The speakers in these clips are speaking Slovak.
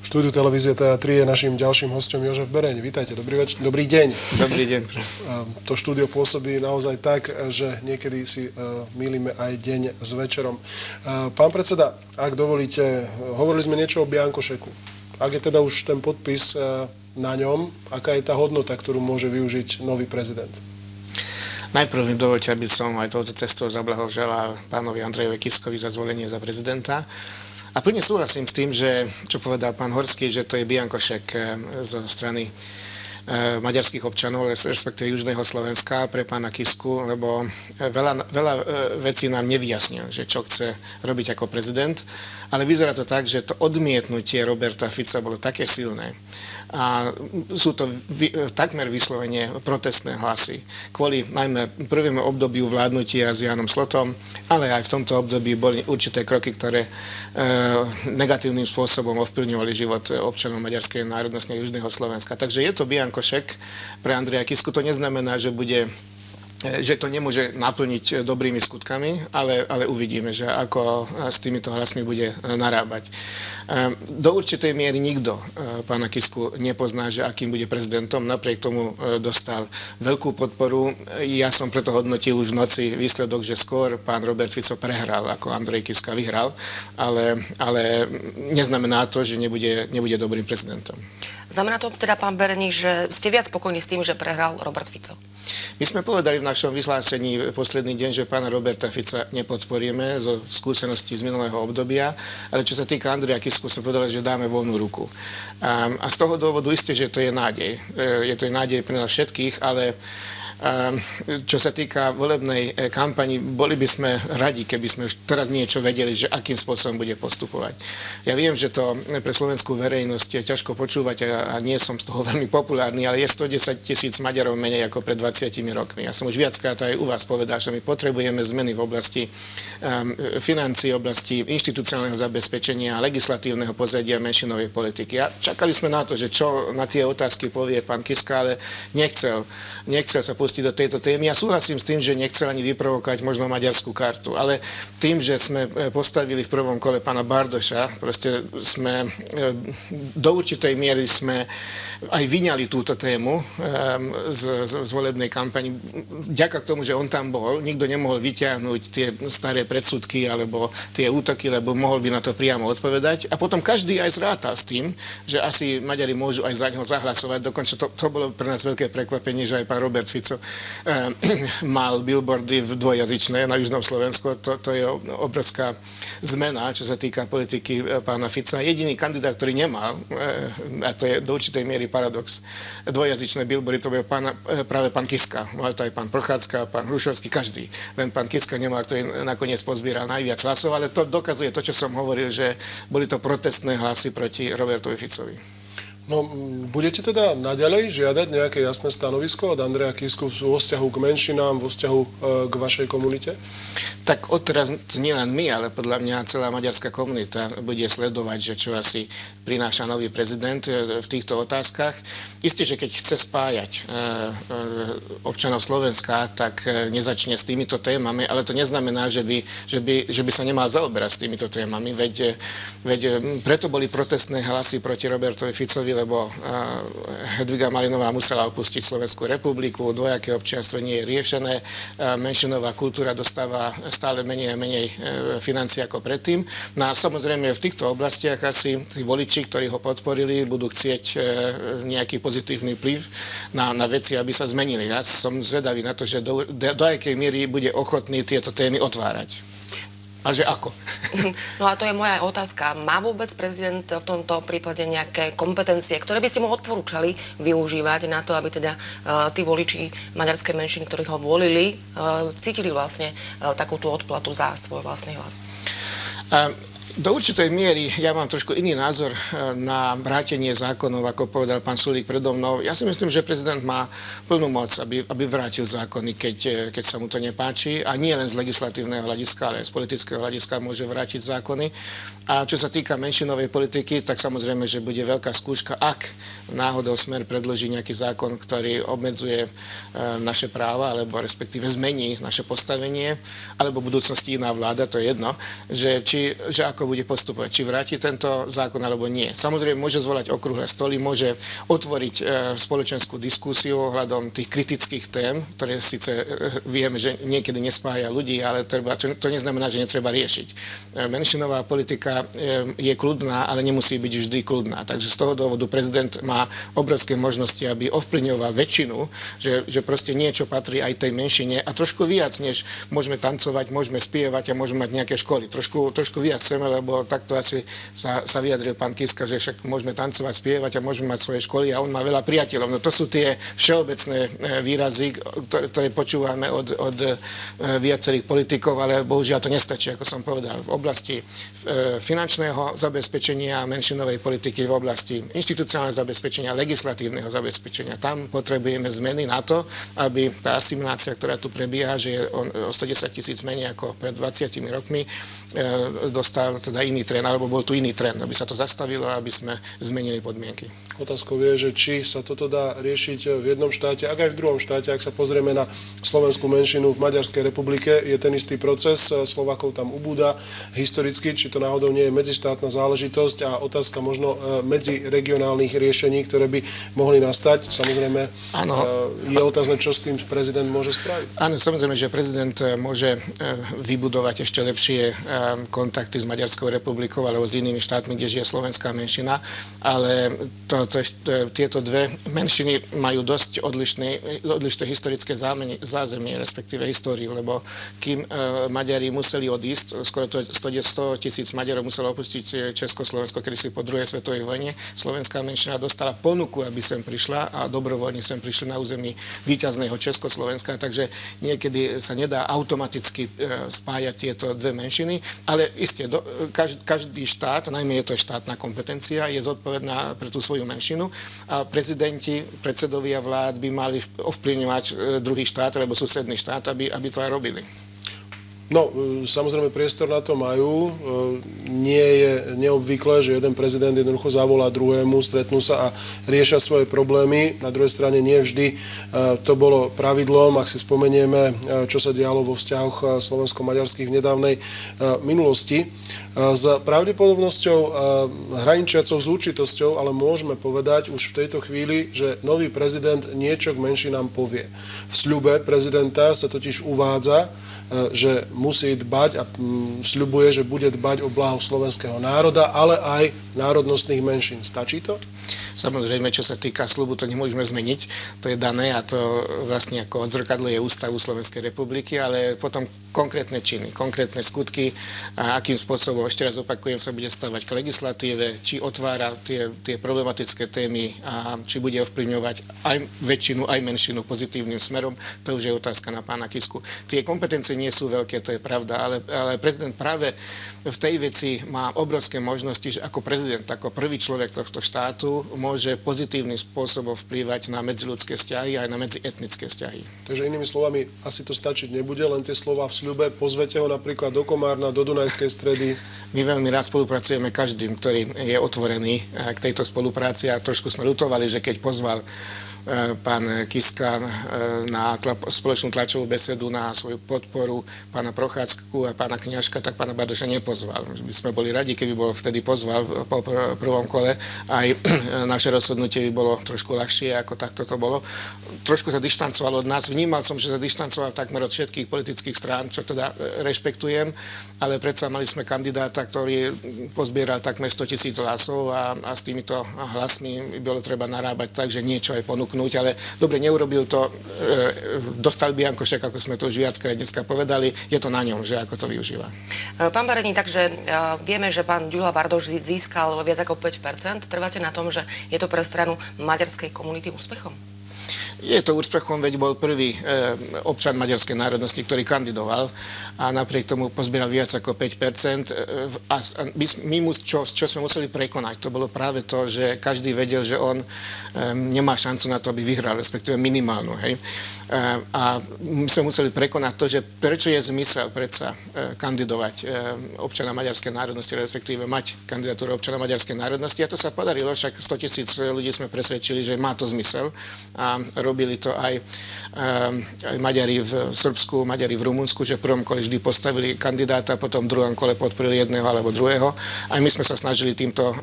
V štúdiu televízie TA3 je našim ďalším hosťom Jožef Bereň. Vítajte, dobrý deň. Dobrý deň. To štúdio pôsobí naozaj tak, že niekedy si mýlime aj deň s večerom. Pán predseda, ak dovolíte, hovorili sme niečo o biankošeku. Ak je teda už ten podpis na ňom, aká je tá hodnota, ktorú môže využiť nový prezident? Najprv mi dovoľte, aby som aj touto cestou zablahoželal pánovi Andrejovi Kiskovi za zvolenie za prezidenta. A plne súhlasím s tým, že, čo povedal pán Horský, že to je biankošek zo strany maďarských občanov, respektíve Južného Slovenska pre pána Kisku, lebo veľa vecí nám nevyjasnil, že čo chce robiť ako prezident, ale vyzerá to tak, že to odmietnutie Roberta Fica bolo také silné a sú to takmer vyslovene protestné hlasy kvôli najmä prvému obdobiu vládnutia s Jánom Slotom, ale aj v tomto období boli určité kroky, ktoré negatívnym spôsobom ovplyvňovali život občanov maďarskej národnosti Južného Slovenska. Takže je to biankošek pre Andreja Kisku. To neznamená, že to nemôže naplniť dobrými skutkami, ale uvidíme, že ako s týmito hlasmi bude narábať. Do určitej miery nikto pána Kisku nepozná, že akým bude prezidentom. Napriek tomu dostal veľkú podporu. Ja som preto hodnotil už v noci výsledok, že skôr pán Robert Fico prehral, ako Andrej Kiska vyhral, ale neznamená to, že nebude dobrým prezidentom. Znamená to teda, pán Bereň, že ste viac spokojní s tým, že prehral Robert Fico? My sme povedali v našom vyhlásení posledný deň, že pána Roberta Fica nepodporíme zo skúseností z minulého obdobia, ale čo sa týka Andreja Kisku, sme povedali, že dáme voľnú ruku. A z toho dôvodu isté, že to je nádej. Je to nádej pre nás všetkých, ale čo sa týka volebnej kampani, boli by sme radi, keby sme už teraz niečo vedeli, že akým spôsobom bude postupovať. Ja viem, že to pre slovenskú verejnosť je ťažko počúvať a nie som z toho veľmi populárny, ale je 110 000 Maďarov menej ako pred 20 rokmi. Ja som už viackrát aj u vás povedal, že my potrebujeme zmeny v oblasti financií, oblasti inštitucionálneho zabezpečenia, legislatívneho pozadia menšinovej politiky. A čakali sme na to, že čo na tie otázky povie pán Kiska, ale nechcel sa pustiť do tejto témy. Ja súhlasím s tým, že nechcel ani vyprovokovať možno maďarskú kartu, ale tým, že sme postavili v prvom kole pána Bardoša, proste sme do určitej miery sme aj vyňali túto tému z volebnej kampani. Vďaka k tomu, že on tam bol, nikto nemohol vyťahnuť tie staré predsudky alebo tie útoky, lebo mohol by na to priamo odpovedať. A potom každý aj zrátal s tým, že asi Maďari môžu aj za neho zahlasovať. Dokonca to bolo pre nás veľké prekvapenie, že aj pán Robert Fico mal billboardy dvojjazyčné na Južnom Slovensku. To je obrovská zmena, čo sa týka politiky pána Fica. Jediný kandidát, ktorý nemal, a to je do určitej miery paradox, dvojjazyčné billboardy, to bol práve pán Kiska. Mal to aj pán Prochádzka, pán Hrušovský, každý. Len pán Kiska nemal, ktorý nakoniec pozbieral najviac hlasov, ale to dokazuje to, čo som hovoril, že boli to protestné hlasy proti Robertovi Ficovi. No, budete teda naďalej žiadať nejaké jasné stanovisko od Andreja Kisku vo vzťahu k menšinám, vo vzťahu k vašej komunite? Tak odteraz nie len my, ale podľa mňa celá maďarská komunita bude sledovať, že čo asi prináša nový prezident v týchto otázkach. Isté, že keď chce spájať občanov Slovenska, tak nezačne s týmito témami, ale to neznamená, že by sa nemal zaoberať s týmito témami. Veď preto boli protestné hlasy proti Robertovi Ficovi, lebo Hedviga Malinová musela opustiť Slovenskú republiku, dvojaké občianstvo nie je riešené, menšinová kultúra dostáva stále menej a menej financií ako predtým. No a samozrejme v týchto oblastiach asi tí voliči, ktorí ho podporili, budú chcieť nejaký pozitívny vplyv na veci, aby sa zmenili. Ja som zvedavý na to, že do akej miery bude ochotný tieto témy otvárať. A že ako? No a to je moja otázka. Má vôbec prezident v tomto prípade nejaké kompetencie, ktoré by si mu odporúčali využívať na to, aby teda tí voliči maďarskej menšiny, ktorí ho volili, cítili vlastne takúto odplatu za svoj vlastný hlas? Do určitej miery ja mám trošku iný názor na vrátenie zákonov, ako povedal pán Sulík predo mnou. Ja si myslím, že prezident má plnú moc, aby vrátil zákony, keď sa mu to nepáči. A nie len z legislatívneho hľadiska, ale aj z politického hľadiska môže vrátiť zákony. A čo sa týka menšinovej politiky, tak samozrejme, že bude veľká skúška, ak náhodou Smer predloží nejaký zákon, ktorý obmedzuje naše práva, alebo respektíve zmení naše postavenie, alebo v budúcnosti iná vláda, to je jedno, že ako bude postupovať. Či vráti tento zákon, alebo nie. Samozrejme, môže zvolať okrúhle stoly, môže otvoriť spoločenskú diskusiu ohľadom tých kritických tém, ktoré síce vieme, že niekedy nespája ľudí, ale to neznamená, že netreba riešiť. Menšinová politika je kľudná, ale nemusí byť vždy kľudná. Takže z toho dôvodu prezident má obrovské možnosti, aby ovplyvňoval väčšinu, že proste niečo patrí aj tej menšine a trošku viac, než môžeme tancovať, môžeme spievať a môžeme mať nejaké školy. Trošku viac chceme, lebo takto asi sa vyjadril pán Kiska, že však môžeme tancovať, spievať a môžeme mať svoje školy a on má veľa priateľov. No to sú tie všeobecné výrazy, ktoré počúvame od viacerých politikov, ale bohužiaľ to nestačí, ako som povedal. V oblasti finančného zabezpečenia menšinovej politiky, v oblasti inštitucionálneho zabezpečenia, legislatívneho zabezpečenia. Tam potrebujeme zmeny na to, aby tá asimilácia, ktorá tu prebieha, že je o 110 000 menej ako pred 20 rokmi, dostal teda iný trend, alebo bol tu iný trend, aby sa to zastavilo a aby sme zmenili podmienky. Otázkou je, že či sa toto dá riešiť v jednom štáte, ak aj v druhom štáte. Ak sa pozrieme na slovenskú menšinu v Maďarskej republike, je ten istý proces, Slovákov tam ubúda historicky, či to náhodou nie je medzištátna záležitosť a otázka možno medziregionálnych riešení, ktoré by mohli nastať. Samozrejme, je otázne, čo s tým prezident môže spraviť. Áno, samozrejme, že prezident môže vybudovať ešte lepšie kontakty s Maďarskou republikou alebo s inými štátmi, kde žije slovenská menšina, ale tieto dve menšiny majú dosť odlišné historické zázemie, respektíve históriu, lebo kým Maďari museli odísť, skoro 100 000 Maďarov muselo opustiť Československo, kedysi po druhej svetovej vojne, slovenská menšina dostala ponuku, aby sem prišla a dobrovoľne sem prišli na území víťazného Československa, takže niekedy sa nedá automaticky spájať tieto dve menšiny, ale isté, každý štát, najmä je to štátna kompetencia, je zodpovedná pre tú svoju menšinu a prezidenti, predsedovia vlád by mali ovplyvňovať druhý štát alebo susedný štát, aby to aj robili. No, samozrejme priestor na to majú. Nie je neobvyklé, že jeden prezident jednoducho zavolá druhému, stretnú sa a riešia svoje problémy. Na druhej strane nie vždy to bolo pravidlom, ak si spomenieme, čo sa dialo vo vzťahoch slovensko-maďarských v nedávnej minulosti. S pravdepodobnosťou hraničiacou s určitosťou, ale môžeme povedať už v tejto chvíli, že nový prezident niečo k menšinám povie. V sľube prezidenta sa totiž uvádza, že musí dbať a sľubuje, že bude dbať o blaho slovenského národa, ale aj národnostných menšín. Stačí to? Samozrejme, čo sa týka sľubu, to nemôžeme zmeniť, to je dané a to vlastne ako odzrkadluje ústavu Slovenskej republiky, ale potom konkrétne činy, konkrétne skutky a akým spôsobom, ešte raz opakujem, sa bude stavať k legislatíve, či otvára tie problematické témy a či bude ovplyvňovať aj väčšinu, aj menšinu pozitívnym smerom, to už je otázka na pána Kisku. Tie kompetencie nie sú veľké, to je pravda, ale prezident práve v tej veci má obrovské možnosti, že ako prezident, ako prvý človek tohto štátu môže pozitívnym spôsobom vplývať na medziľudské vzťahy aj na medzietnické vzťahy. Takže inými slovami, asi to stačiť nebude, len tie slová v sľube, pozvete ho napríklad do Komárna, do Dunajskej Stredy. My veľmi rád spolupracujeme každým, ktorý je otvorený k tejto spolupráci a trošku sme ľutovali, že keď pozval pán Kiska na spoločnú tlačovú besedu na svoju podporu pána Prochádzku a pána Kňažka, tak pána Badoša nepozval. My sme boli radi, keby bol vtedy pozval po prvom kole. Aj naše rozhodnutie by bolo trošku ľahšie, ako takto to bolo. Trošku sa dištancoval od nás. Vnímal som, že sa dištancoval takmer od všetkých politických strán, čo teda rešpektujem, ale predsa mali sme kandidáta, ktorý pozbieral takmer 100 000 hlasov a s týmito hlasmi bolo treba narábať tak, že niečo aj ponúknuť, ale dobre, neurobil to, dostal biankošek, ako sme to už viackrát dneska povedali, je to na ňom, že ako to využíva. Pán Barený, takže vieme, že pán Ďula Bardoš získal viac ako 5%. Trváte na tom, že je to pre stranu maďarskej komunity úspechom? Je to úspechom, veď bol prvý občan maďarskej národnosti, ktorý kandidoval a napriek tomu pozbieral viac ako 5%. A čo sme museli prekonať, to bolo práve to, že každý vedel, že on nemá šancu na to, aby vyhral, respektíve minimálnu. Hej. A my sme museli prekonať to, že prečo je zmysel predsa kandidovať občana maďarskej národnosti, respektíve mať kandidatúru občana maďarskej národnosti. A to sa podarilo, však 100 000 ľudí sme presvedčili, že má to zmysel a robili to aj Maďari v Srbsku, Maďari v Rumunsku, že v prvom kole vždy postavili kandidáta, potom v druhom kole podporili jedného alebo druhého. Aj my sme sa snažili týmto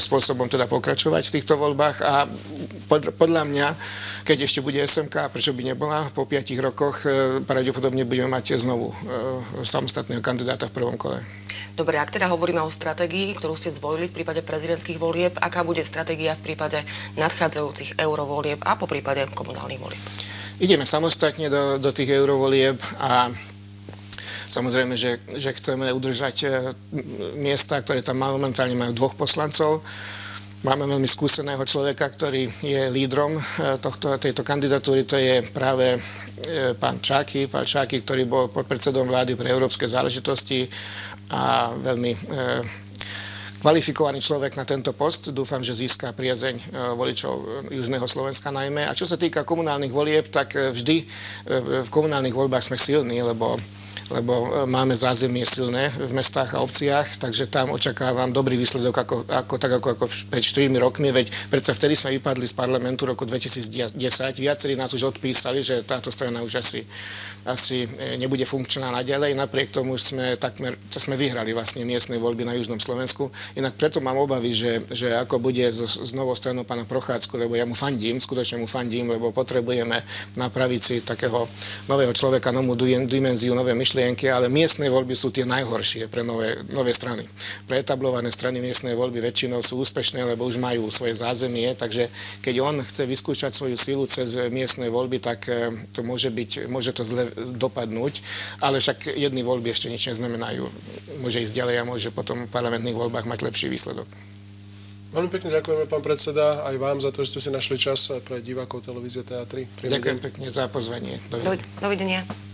spôsobom teda pokračovať v týchto voľbách a podľa mňa, keď ešte bude SMK, prečo by nebola, po 5 rokoch pravdepodobne budeme mať znovu samostatného kandidáta v prvom kole. Dobre, ak teda hovoríme o stratégii, ktorú ste zvolili v prípade prezidentských volieb, aká bude stratégia v prípade nadchádzajúcich eurovolieb a po prípade komunálnych volieb? Ideme samostatne do tých eurovolieb a samozrejme, že chceme udržať miesta, ktoré tam momentálne majú 2 poslancov. Máme veľmi skúseného človeka, ktorý je lídrom tejto kandidatúry, to je práve pán Čáky, ktorý bol podpredsedom vlády pre európske záležitosti a veľmi kvalifikovaný človek na tento post. Dúfam, že získa priazeň voličov Južného Slovenska najmä. A čo sa týka komunálnych volieb, tak vždy v komunálnych voľbách sme silní, lebo máme zázemie silné v mestách a obciach, takže tam očakávam dobrý výsledok ako pred 4 rokmi, veď predsa vtedy sme vypadli z parlamentu roku 2010. Viacerí nás už odpísali, že táto strana už asi nebude funkčná naďalej. Napriek tomu sme vyhrali vlastne miestne voľby na Južnom Slovensku. Inak preto mám obavy, že ako bude s novou stranou pána Prochádzku, lebo ja mu fandím, skutočne mu fandím, lebo potrebujeme napraviť si takého nového človeka, novú dimenziu, nové myšlienky, ale miestne voľby sú tie najhoršie pre nové strany. Pre etablované strany miestne voľby väčšinou sú úspešné, lebo už majú svoje zázemie, takže keď on chce vyskúšať svoju silu cez miestne voľby, tak to môže to zle dopadnúť, ale však jedny voľby ešte nič neznamenajú. Môže ísť ďalej a môže potom v parlamentných voľbách mať lepší výsledok. Veľmi pekne ďakujeme, pán predseda, aj vám za to, že ste si našli čas pre divákov televízie TA3. Ďakujem pekne za pozvanie. Dovidenia.